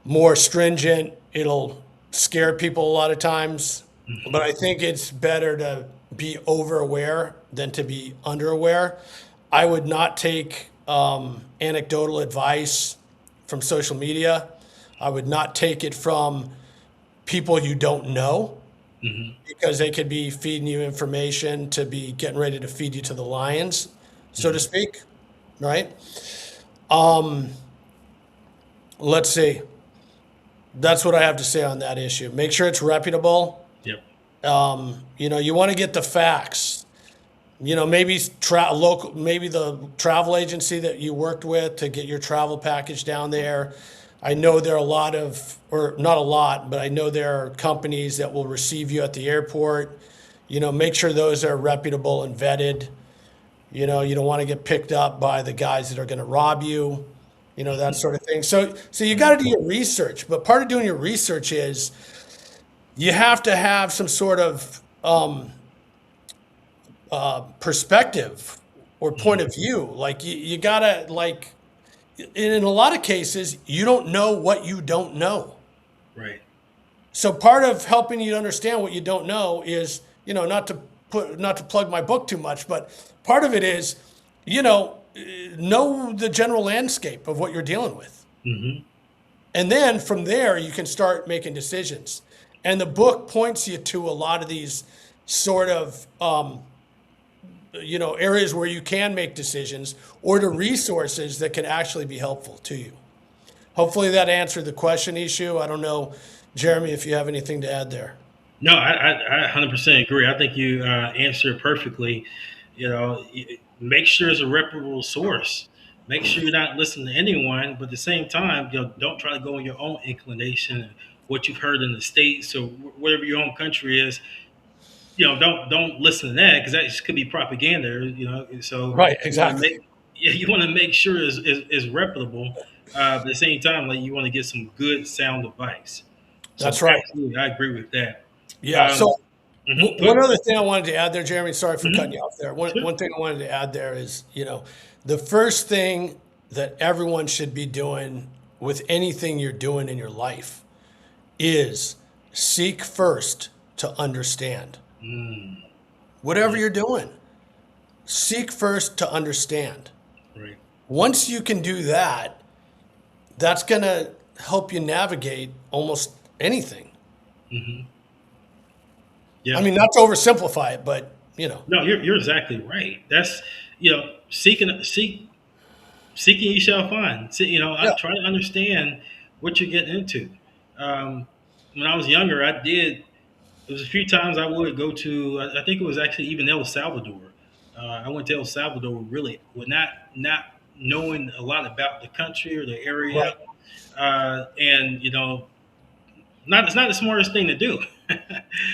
more stringent. It'll scare people a lot of times, but I think it's better to be over aware than to be under aware. I would not take anecdotal advice from social media. I would not take it from people you don't know, because they could be feeding you information to be getting ready to feed you to the lions, so to speak, right? Let's see. That's what I have to say on that issue. Make sure it's reputable. Yep. You want to get the facts. Maybe maybe the travel agency that you worked with to get your travel package down there. I know there are a lot of, or not a lot, but I know there are companies that will receive you at the airport. Make sure those are reputable and vetted. You don't want to get picked up by the guys that are going to rob you. That sort of thing. So you got to do your research. But part of doing your research is you have to have some sort of perspective or point of view. Like you gotta, like, in a lot of cases, you don't know what you don't know. Right. So part of helping you to understand what you don't know is, not to plug my book too much, but part of it is, know the general landscape of what you're dealing with. And then from there, you can start making decisions. And the book points you to a lot of these sort of, areas where you can make decisions, or to resources that can actually be helpful to you. Hopefully that answered the question, Ishu. I don't know, Jeremy, if you have anything to add there. No, I 100% agree. I think you answered perfectly. Make sure it's a reputable source. Make sure you're not listening to anyone, but at the same time, don't try to go on your own inclination, what you've heard in the States or whatever your own country is. Don't listen to that, because that just could be propaganda. So Right, exactly. You want to make sure it's reputable. But at the same time, like, you want to get some good, sound advice. So That's right. absolutely, I agree with that. Yeah. So Mhm. one other thing I wanted to add there, Jeremy, sorry for Mhm. cutting you off there. Sure. One thing I wanted to add there is, the first thing that everyone should be doing with anything you're doing in your life is seek first to understand. Whatever you're doing, seek first to understand. Right. Once you can do that, that's going to help you navigate almost anything. Yeah. I mean, not to oversimplify it, but, No, you're exactly right. That's seeking you shall find. I Yeah. try to understand what you're getting into. When I was younger, I did. There was a few times I would go to. I think it was actually even El Salvador. I went to El Salvador really with not knowing a lot about the country or the Right. area, and it's not the smartest thing to do.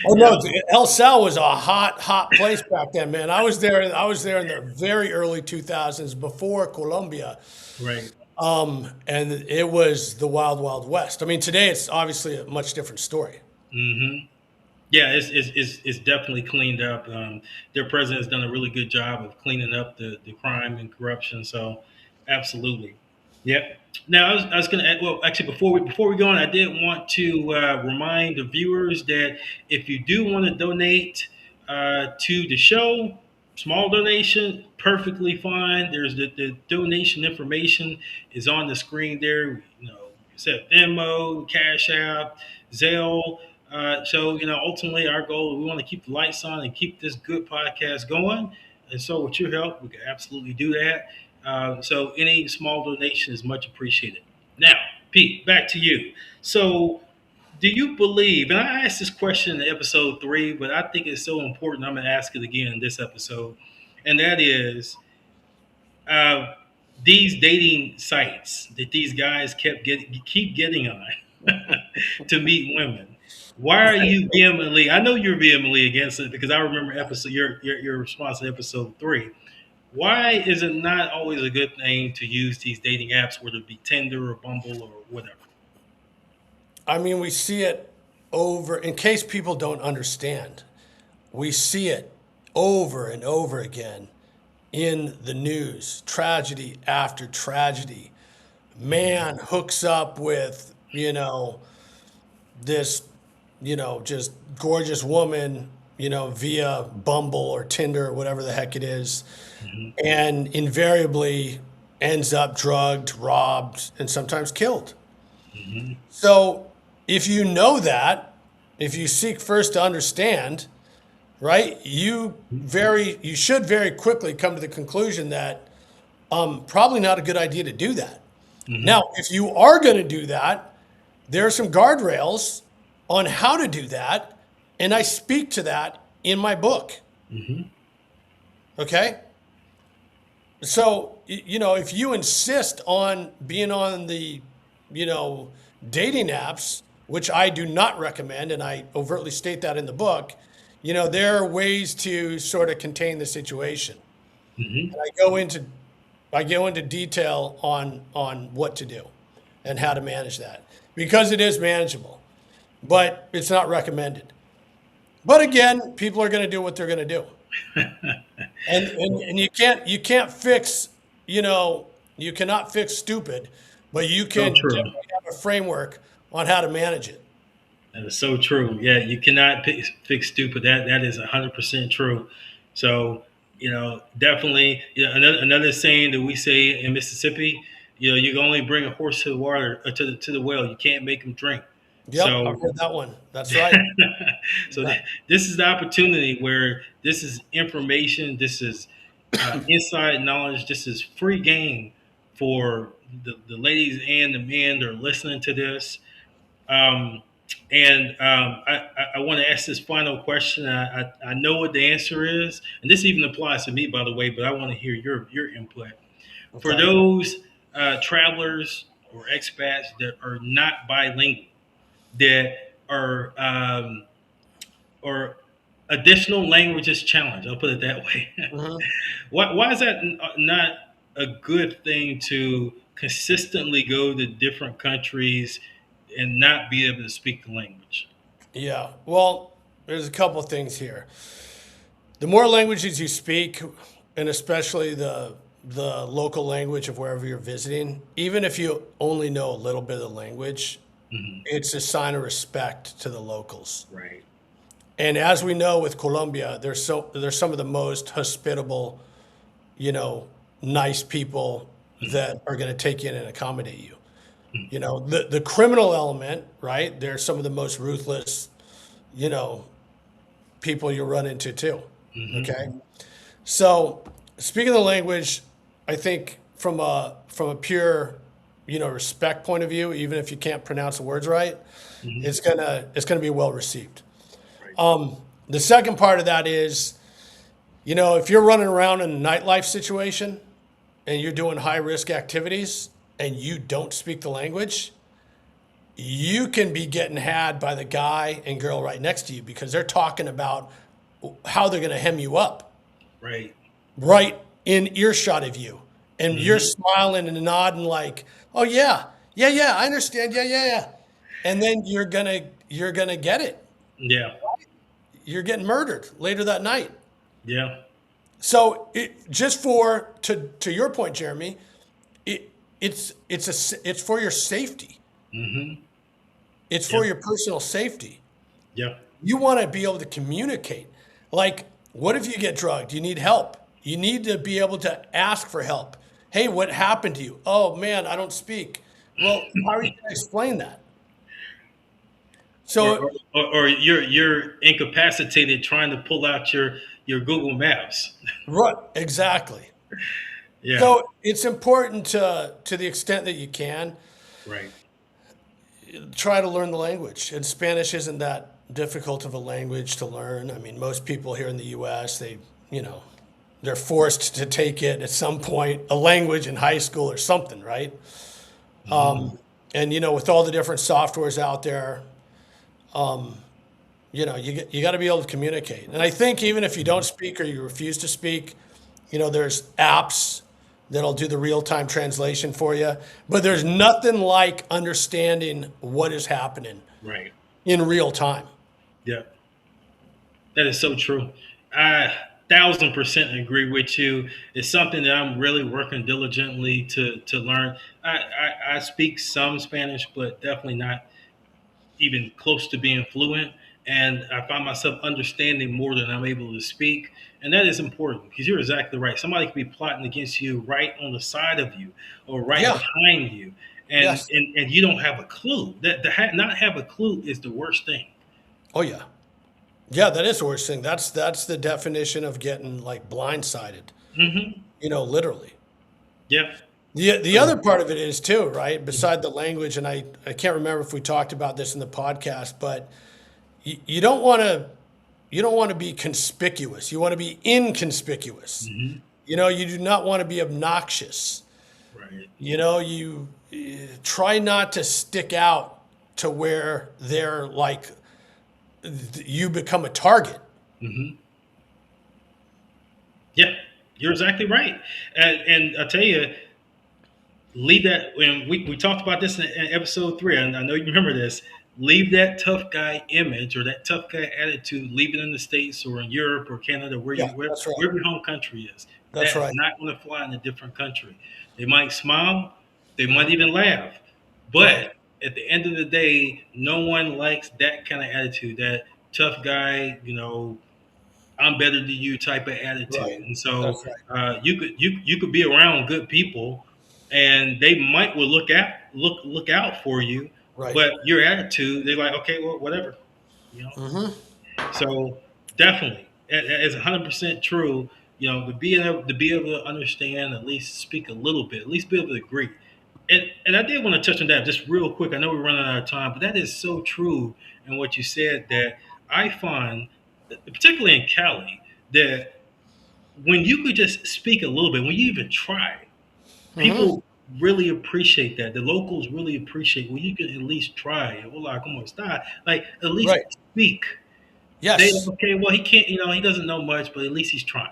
Oh You no, know? El Sal was a hot place back then, man. I was there in the very early 2000s before Colombia. Right. And it was the wild, wild west. I mean, today it's obviously a much different story. Yeah, it's definitely cleaned up. Their president has done a really good job of cleaning up the crime and corruption. So, absolutely, yep. Now, I was going to well, actually, before we go on, I did want to remind the viewers that if you do want to donate to the show, small donation, perfectly fine. There's the donation information is on the screen there. Set Venmo, Cash App, Zelle. So, ultimately our goal, we want to keep the lights on and keep this good podcast going. And so with your help, we can absolutely do that. So any small donation is much appreciated. Now, Pete, back to you. So do you believe, and I asked this question in episode 3, but I think it's so important, I'm going to ask it again in this episode. And that is, uh, these dating sites that these guys keep getting on to meet women. Why are you vehemently? I know you're vehemently against it because I remember episode your response to episode 3. Why is it not always a good thing to use these dating apps, whether it be Tinder or Bumble or whatever? I mean, we see it over, in case people don't understand, we see it over and over again in the news, tragedy after tragedy. Man hooks up with, this, just gorgeous woman, via Bumble or Tinder or whatever the heck it is, and invariably ends up drugged, robbed, and sometimes killed. So if you know that, if you seek first to understand, right, you should very quickly come to the conclusion that probably not a good idea to do that. Now, if you are going to do that, there are some guardrails on how to do that, and I speak to that in my book. Okay? So, if you insist on being on the, dating apps, which I do not recommend, and I overtly state that in the book, there are ways to sort of contain the situation. And I go into detail on what to do and how to manage that, because it is manageable, but it's not recommended. But again, people are going to do what they're going to do. and you can't fix, you cannot fix stupid, but you can definitely have a framework on how to manage it. That is so true. Yeah, you cannot fix stupid. That is 100% true. So, definitely, another saying that we say in Mississippi, you can only bring a horse to the water, to the well. You can't make him drink. Yep, So, I've heard that one. That's right. so this is the opportunity where this is information, this is inside knowledge, this is free game for the ladies and the men that are listening to this. Um, I want to ask this final question. I know what the answer is, and this even applies to me, by the way, but I want to hear your input. Okay. For those travelers or expats that are not bilingual, that are or additional languages challenge, I'll put it that way. Why is that not a good thing to consistently go to different countries and not be able to speak the language? Yeah, well, there's a couple of things here. The more languages you speak, and especially the local language of wherever you're visiting, even if you only know a little bit of the language, it's a sign of respect to the locals. Right. And as we know with Colombia, they're some of the most hospitable, nice people that are going to take you in and accommodate you. The criminal element, right? They're some of the most ruthless, people you'll run into too. Okay. So speaking the language, I think from a pure, respect point of view, even if you can't pronounce the words right, it's gonna be well received. The second part of that is, if you're running around in a nightlife situation and you're doing high risk activities and you don't speak the language, you can be getting had by the guy and girl right next to you because they're talking about how they're going to hem you up. Right in earshot of you. And you're smiling and nodding like, oh yeah, I understand. Yeah. And then you're gonna get it. Yeah. you're getting murdered later that night. Yeah. So to your point, Jeremy, it's for your safety. Mm-hmm. It's for your personal safety. Yeah. You want to be able to communicate. Like, what if you get drugged? You need help. You need to be able to ask for help. Hey, what happened to you? Oh man, I don't speak. Well, how are you going to explain that? So, or you're incapacitated trying to pull out your Google Maps. right, exactly. Yeah. So it's important to the extent that you can Right. try to learn the language. And Spanish isn't that difficult of a language to learn. I mean, most people here in the U.S., they're forced to take it at some point, a language in high school or something, right? Mm-hmm. And with all the different softwares out there, you got to be able to communicate. And I think even if you don't speak or you refuse to speak, there's apps that'll do the real-time translation for you. But there's nothing like understanding what is happening Right. in real time. Yeah. That is so true. I 1,000% agree with you. It's something that I'm really working diligently to learn. I speak some Spanish, but definitely not even close to being fluent. And I find myself understanding more than I'm able to speak. And that is important because you're exactly right. Somebody could be plotting against you right on the side of you or right Yeah. behind you. And, Yes. and you don't have a clue. Not have a clue is the worst thing. Oh, yeah. Yeah, that is the worst thing. That's the definition of getting like blindsided, Mm-hmm. Literally. Yeah. The other part of it is too, right? Beside the language, and I can't remember if we talked about this in the podcast, but you don't want to be conspicuous. You want to be inconspicuous. Mm-hmm. You do not want to be obnoxious. Right. You try not to stick out to where they're like you become a target. Mm-hmm. Yeah, you're exactly right. And I'll tell you, leave that. When we talked about this in episode 3, and I know you remember this. Leave that tough guy image or that tough guy attitude. Leave it in the States or in Europe or Canada, That's right. wherever your home country is. That's right. Not going to fly in a different country. They might smile, they might even laugh, but Right. at the end of the day, no one likes that kind of attitude. That tough guy, I'm better than you type of attitude. Right. And so That's right. you could be around good people, and they might will look out for you. Right. But your attitude, they're like, okay, well, whatever. Mm-hmm. So definitely, it's 100% true. To be able to understand, at least speak a little bit, at least be able to agree. And I did want to touch on that just real quick. I know we're running out of time, but that is so true in what you said, that I find, particularly in Cali, that when you could just speak a little bit, when you even try, people really appreciate that. The locals really appreciate when you can at least try. Hola, ¿cómo está? Like, at least Right. speak. Yes. Okay, well, he can't, he doesn't know much, but at least he's trying.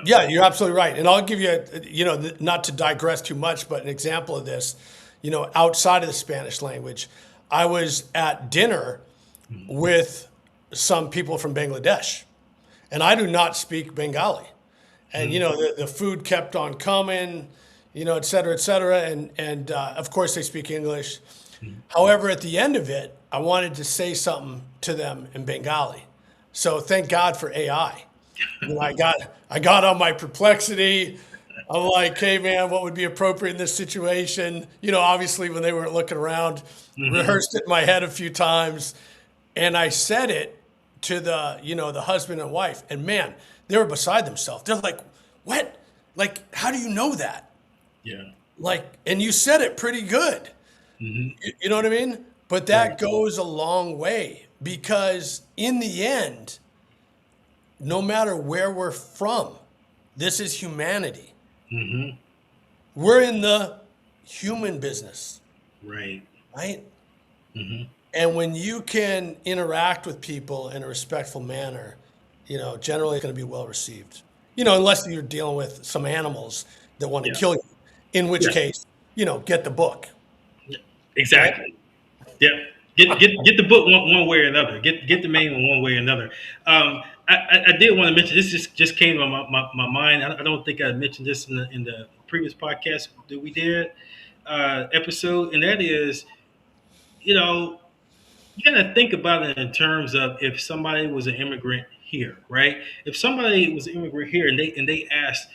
Yeah, you're absolutely right. And I'll give you, not to digress too much, but an example of this, outside of the Spanish language, I was at dinner with some people from Bangladesh, and I do not speak Bengali. And, the food kept on coming, et cetera, et cetera. And of course, they speak English. However, at the end of it, I wanted to say something to them in Bengali. So thank God for AI. I got on my perplexity. I'm like, hey man, what would be appropriate in this situation? Obviously when they weren't looking around, rehearsed it in my head a few times, and I said it to the husband and wife, and man, they were beside themselves. They're like, what? Like, how do you know that? Yeah. Like, and you said it pretty good. Mm-hmm. You know what I mean? But that goes a long way, because in the end, no matter where we're from, this is humanity. Mm-hmm. We're in the human business. Right. Right? Mm-hmm. And when you can interact with people in a respectful manner, generally it's going to be well received. Unless you're dealing with some animals that want to kill you, in which case, get the book. Exactly. Right? Yep. Get the book one way or another. Get the manual one way or another. I did want to mention this. Just came to my mind. I don't think I mentioned this in the previous podcast that we did episode, and that is, you know, you got to think about it in terms of if somebody was an immigrant here, right? If somebody was an immigrant here and they asked,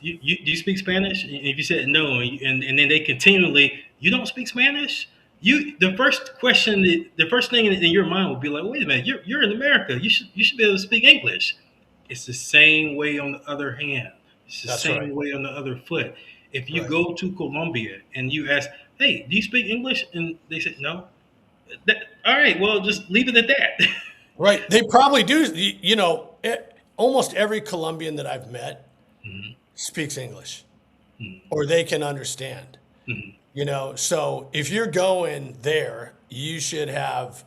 do you speak Spanish? And if you said no, and then they continually, you don't speak Spanish? The first question, the first thing in your mind would be like, wait a minute, you're in America. You should be able to speak English. It's the same way on the other hand. It's the same way on the other foot. If you go to Colombia and you ask, hey, do you speak English? And they say no. All right, well, just leave it at that. Right. They probably do. You know, almost every Colombian that I've met speaks English or they can understand. You know, so if you're going there, you should have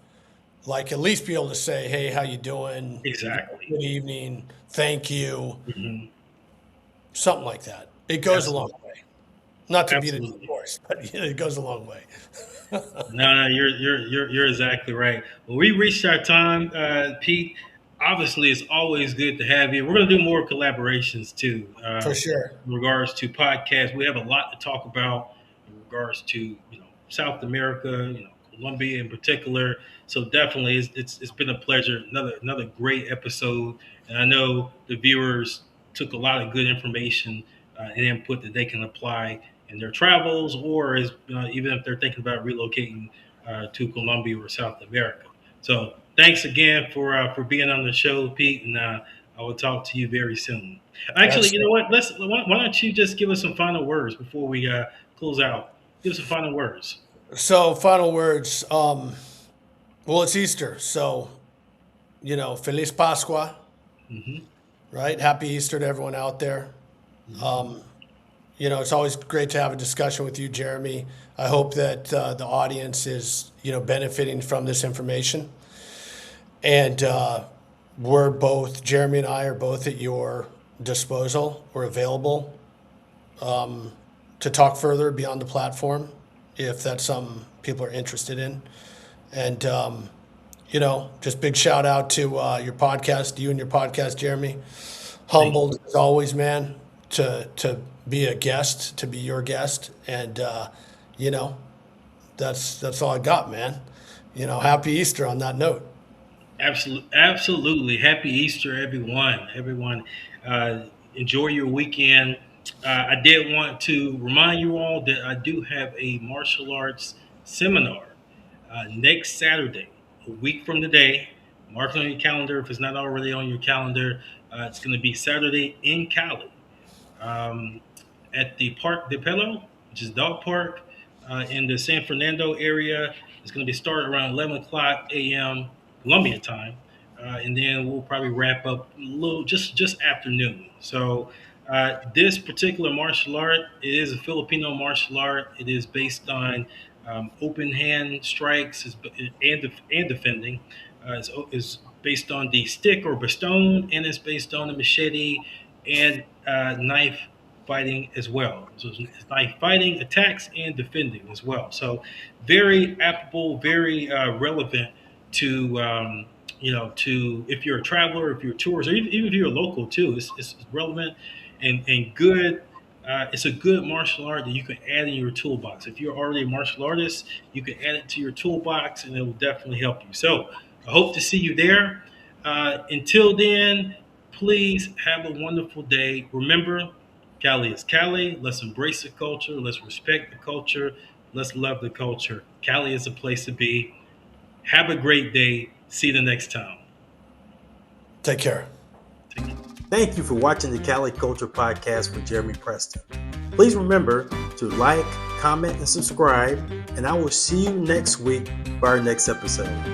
like at least be able to say, hey, how you doing? Exactly. Good evening. Thank you. Something like that. It goes a long way. Not to beat it to the horse, but it goes a long way. No, you're exactly right. Well, we reached our time, Pete. Obviously, it's always good to have you. We're going to do more collaborations too. For sure. In regards to podcasts, we have a lot to talk about in regards to South America, Colombia in particular. So definitely, it's been a pleasure. Another great episode, and I know the viewers took a lot of good information and input that they can apply in their travels, or even if they're thinking about relocating to Colombia or South America. So thanks again for being on the show, Pete, and I will talk to you very soon. Actually, you know what? Why don't you just give us some final words before we close out? Give us some final words. So final words. Well, it's Easter, so Feliz Pascua, right? Happy Easter to everyone out there. It's always great to have a discussion with you, Jeremy. I hope that the audience is, benefiting from this information. And Jeremy and I are both at your disposal. We're available to talk further beyond the platform if that's something people are interested in. And, just big shout out to your podcast, you and your podcast, Jeremy. Humbled as always, man, to be a guest, to be your guest. And, that's all I got, man. Happy Easter on that note. Absolutely. Happy Easter, everyone. Enjoy your weekend. I did want to remind you all that I do have a martial arts seminar next Saturday, a week from today. Mark it on your calendar if it's not already on your calendar. It's going to be Saturday in Cali at the Park de Pelo, which is dog park in the San Fernando area. It's going to be started around 11 o'clock a.m. Colombian time, and then we'll probably wrap up a little just afternoon. So this particular martial art, it is a Filipino martial art. It is based on open hand strikes and defending. It's based on the stick or baston, and it's based on the machete and knife fighting as well. So it's knife fighting, attacks, and defending as well. So very applicable, very relevant to to if you're a traveler, if you're a tourist, or even if you're a local too. It's relevant and good. It's a good martial art that you can add in your toolbox. If you're already a martial artist, you can add it to your toolbox, and it will definitely help you. So I hope to see you there. Until then, please have a wonderful day. Remember, Cali is Cali. Let's embrace the culture. Let's respect the culture. Let's love the culture. Cali is a place to be. Have a great day. See you the next time. Take care. Thank you for watching the Cali Culture Podcast with Jeremy Preston. Please remember to like, comment, and subscribe, and I will see you next week for our next episode.